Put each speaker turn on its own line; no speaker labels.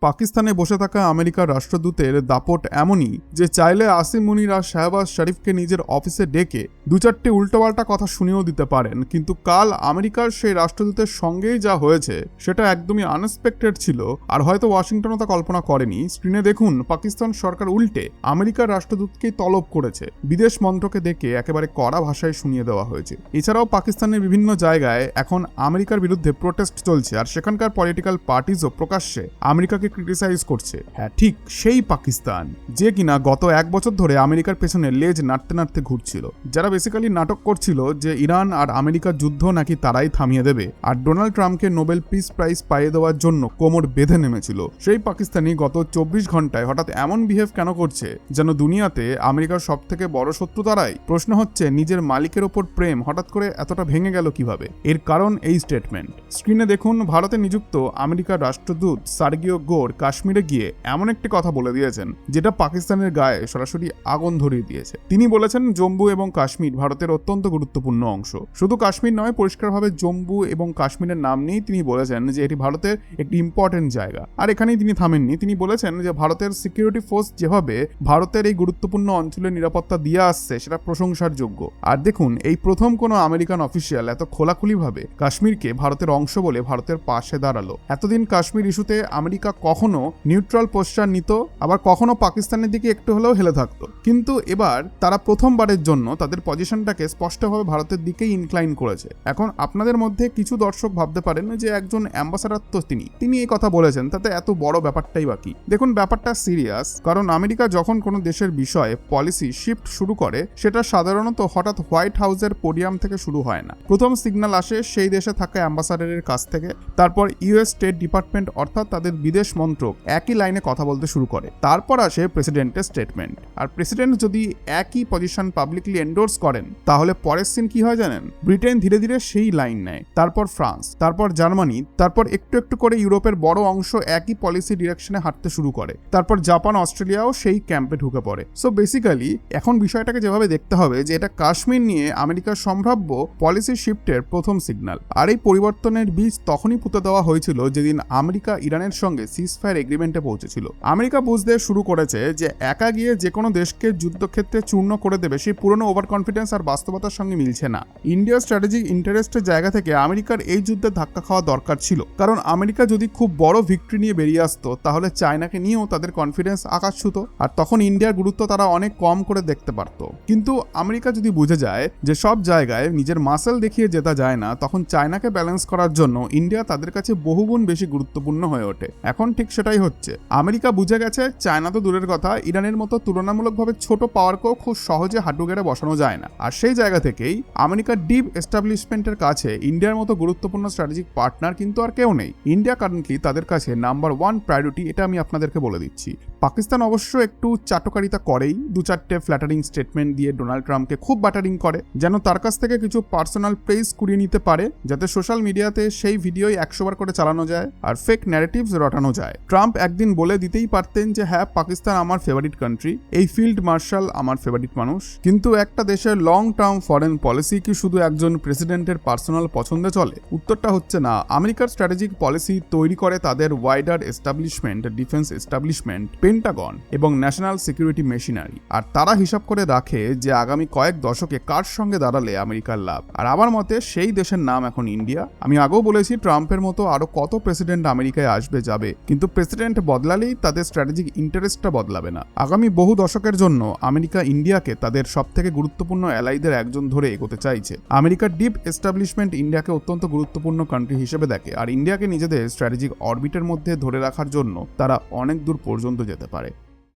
পাকিস্তানে বসে থাকা আমেরিকার রাষ্ট্রদূতের দাপট এমনই যে চাইলে আসিম মুনির আর শাহবাজ শরীফকে নিজের অফিসে ডেকে দু চারটি উল্টোপাল্টা কথা শুনিয়েও দিতে পারেন, কিন্তু কাল আমেরিকার সেই রাষ্ট্রদূতের সঙ্গেই যা হয়েছে সেটা একদমই আনএক্সপেক্টেড ছিল। আর হয়তো ওয়াশিংটনও তা কল্পনা করেনি। স্ক্রিনে দেখুন, পাকিস্তান সরকার উল্টে আমেরিকার রাষ্ট্রদূতকেই তলব করেছে। বিদেশ মন্ত্রকে ডেকে একেবারে কড়া ভাষায় শুনিয়ে দেওয়া হয়েছে। এছাড়াও পাকিস্তানের বিভিন্ন জায়গায় এখন আমেরিকার বিরুদ্ধে প্রোটেস্ট চলছে, আর সেখানকার পলিটিক্যাল পার্টিজও প্রকাশ্যে আমেরিকাকে ক্রিটিসাইজ করছে। হ্যাঁ, ঠিক সেই পাকিস্তান যে কিনা গত 1 বছর ধরে আমেরিকার পেছনে লেজ নাড়তে নাড়তে ঘুরছিল, যারা বেসিক্যালি নাটক করছিল যে ইরান আর আমেরিকার যুদ্ধ নাকি তারাই থামিয়ে দেবে, আর ডোনাল্ড ট্রাম্পকে নোবেল পিস প্রাইজ পাইয়ে দেওয়ার জন্য কোমর বেঁধে নেমেছিল। সেই পাকিস্তানি গত 24 ঘন্টায় হঠাৎ এমন বিহেভ কেন করছে যেন দুনিয়াতে আমেরিকার সব থেকে বড় শত্রু তারাই। প্রশ্ন হচ্ছে, নিজের মালিকের ওপর প্রেম হঠাৎ করে এতটা ভেঙে গেল কিভাবে? এর কারণ এই স্টেটমেন্ট। স্ক্রিনে দেখুন, ভারতে নিযুক্ত আমেরিকার রাষ্ট্রদূত সার্গিও গোর কাশ্মীরে গিয়ে এমন একটি কথা বলে দিয়েছেন যেটা পাকিস্তানের গায়ে সরাসরি আগুন ধরিয়ে দিয়েছে। তিনি বলেছেন, জম্মু এবং কাশ্মীর ভারতের অত্যন্ত গুরুত্বপূর্ণ অংশ। শুধু কাশ্মীর নয়, পরিষ্কারভাবে জম্মু এবং কাশ্মীরের নাম নিয়েই তিনি বলেছেন যে এটি ভারতের একটি ইম্পর্টেন্ট জায়গা। আর এখানেই তিনি থামেননি, তিনি বলেছেন যে ভারতের সিকিউরিটি ফোর্স যেভাবে ভারতের এই গুরুত্বপূর্ণ অঞ্চলের নিরাপত্তা দিয়ে আসছে সেটা প্রশংসার যোগ্য। আর দেখুন, এই প্রথম কোনো আমেরিকান অফিসিয়াল এত খোলাখুলিভাবে কাশ্মীরকে ভারতের অংশ বলে ভারতের পাশে দাঁড়ালো। এতদিন কাশ্মীর ইস্যুতে আমেরিকা কখনো নিউট্রাল পোস্টার নিত, আবার কখনো পাকিস্তানের দিকে একটু হলেও হেলে থাকতো, কিন্তু এবার তারা প্রথমবারের জন্য তাদের পজিশনটাকে স্পষ্টভাবে ভারতের দিকেই ইনক্লাইন করেছে। এখন আপনাদের মধ্যে কিছু দর্শক ভাবতে পারেন যে একজন অ্যাম্বাসাডার তো তিনি এই কথা বলেছেন, তাতে এত বড় ব্যাপারটাই বাকি। দেখুন, ব্যাপারটা সিরিয়াস, কারণ আমেরিকা যখন কোনো দেশের বিষয়ে পলিসি শিফট শুরু করে সেটা সাধারণত হঠাৎ হোয়াইট হাউসের পোডিয়াম থেকে শুরু হয় না। প্রথম সিগন্যাল আসে সেই দেশে থাকা অ্যাম্বাসাডারের কাছ থেকে, তারপর ইউএস স্টেট ডিপার্টমেন্ট অর্থাৎ তাদের বিদেশ মন্ত্রক একই লাইনে কথা বলতে শুরু করে, তারপর আসে প্রেসিডেন্টের স্টেটমেন্ট। আর প্রেসিডেন্ট যদি একই পজিশন পাবলিকলি এন্ডোর্স করেন তাহলে পরের সিন কি হয় জানেন? ব্রিটেন ধীরে ধীরে সেই লাইন নেয়, তারপর ফ্রান্স, তারপর জার্মানি, তারপর একটু একটু করে ইউরোপের বড় অংশ একই পলিসি ডিরেকশনে হাঁটতে শুরু করে, তারপর জাপান, অস্ট্রেলিয়াও সেই ক্যাম্পে ঢুকে পড়ে। সো বেসিক্যালি এখন বিষয়টাকে যেভাবে দেখতে হবে যে এটা কাশ্মীর নিয়ে আমেরিকার সম্ভাব্য পলিসি শিফটের প্রথম সিগন্যাল। আর এই পরিবর্তনের বীজ তখনই পুঁতে দেওয়া হয়েছিল যেদিন আমেরিকা ইরানের সঙ্গে সিজফায়ার এগ্রিমেন্টে পৌঁছেছিল। আমেরিকা বুঝতে শুরু করেছে যে একা গিয়ে যে কোনো দেশকে যুদ্ধক্ষেত্রে চূর্ণ করে দেবে সেই পুরনো ওভার কনফিডেন্স আর বাস্তবতার সঙ্গে মিলছে না। ইন্ডিয়ার স্ট্র্যাটেজিক ইন্টারেস্টের জায়গা থেকে আমেরিকার এই যুদ্ধে ধাক্কা খাওয়া দরকার ছিল, কারণ আমেরিকা যদি খুব বড় ভিক্টরি নিয়ে বেরিয়ে আসতো তাহলে চায়নাকে নিয়েও তাদের কনফিডেন্স আকাশ ছুতো, আর তখন ইন্ডিয়ার গুরুত্ব তারা অনেক কম করে দেখতে পারত। কিন্তু আমেরিকা যদি বুঝে যায় যে সব জায়গায় নিজের মাসেল দেখিয়ে জেতা যায় না, তখন চায়নাকে ব্যালেন্স করার জন্য ইন্ডিয়া তাদের কাছে বহুগুণ বেশি গুরুত্বপূর্ণ হয়ে ওঠে। এখন ঠিক সেটাই হচ্ছে। আমেরিকা বুঝে গেছে চায়না তো দূরের কথা, ইরানের মতো তুলনামূলকভাবে ছোট পাওয়ারকেও খুব সহজে হাঁটু গেড়ে বসানো যায় না। আর সেই জায়গা থেকেই আমেরিকার ডিপ এস্টাবলিশমেন্টের কাছে ইন্ডিয়ার মতো গুরুত্বপূর্ণ স্ট্র্যাটেজিক পার্টনার কিন্তু আর কেউ নেই। ইন্ডিয়া কারেন্টলি তাদের কাছে নাম্বার 1 প্রায়োরিটি, এটা আমি আপনাদেরকে বলে দিচ্ছি। পাকিস্তান অবশ্য একটু চাটকারিতা করেই, 2-4টে ফ্ল্যাটারিং স্টেটমেন্ট দিয়ে ডোনাল্ড ট্রাম্পকে খুব ব্যাটারিং করে, যেন তার কাছ থেকে কিছু পার্সোনাল প্রেইজ কুড়িয়ে নিতে পারে, যাতে সোশ্যাল মিডিয়াতে সেই ভিডিওই 100 বার করে চালানো যায় আর ফেক ন্যারেটিভস রটানো যায়। ট্রাম্প একদিন বলে দিতেই পারতেন যে হ্যাঁ, পাকিস্তান আমার ফেভারিট কান্ট্রি, এই ফিল্ড মার্শাল আমার ফেভারিট মানুষ। কিন্তু একটা দেশের লং টার্ম ফরেন পলিসি কি শুধু একজন প্রেসিডেন্টের পার্সোনাল পছন্দে চলে? উত্তরটা হচ্ছে না। আমেরিকার স্ট্র্যাটেজিক পলিসি তৈরি করে তাদের wider establishment, defence establishment, Pentagon এবং ন্যাশনাল সিকিউরিটি মেশিনারি, আর তারা হিসাব করে রাখে যে আগামী কয়েক দশকে কার সঙ্গে দাঁড়ালে আমেরিকার লাভ। আর আমার মতে সেই দেশের নাম এখন ইন্ডিয়া। আমি আগেও বলেছি, ট্রাম্পের মতো আরো কত প্রেসিডেন্ট আমেরিকায় আসবে যাবে, কিন্তু প্রেসিডেন্ট বদলালেই তাদের স্ট্র্যাটেজিক ইন্টারেস্টটা বদলাবে না। আগামী বহু দশকের জন্য আমেরিকা ইন্ডিয়াকে তাদের সবথেকে গুরুত্বপূর্ণ অ্যালাইদের একজন ধরে এগোতে চাইছে। আমেরিকার ডিপ এস্টাবলিশমেন্ট ইন্ডিয়াকে অত্যন্ত গুরুত্বপূর্ণ কান্ট্রি হিসেবে দেখে, আর ইন্ডিয়াকে নিজেদের স্ট্র্যাটেজিক অরবিটের মধ্যে ধরে রাখার জন্য তারা অনেক দূর পর্যন্ত যেতে পারে।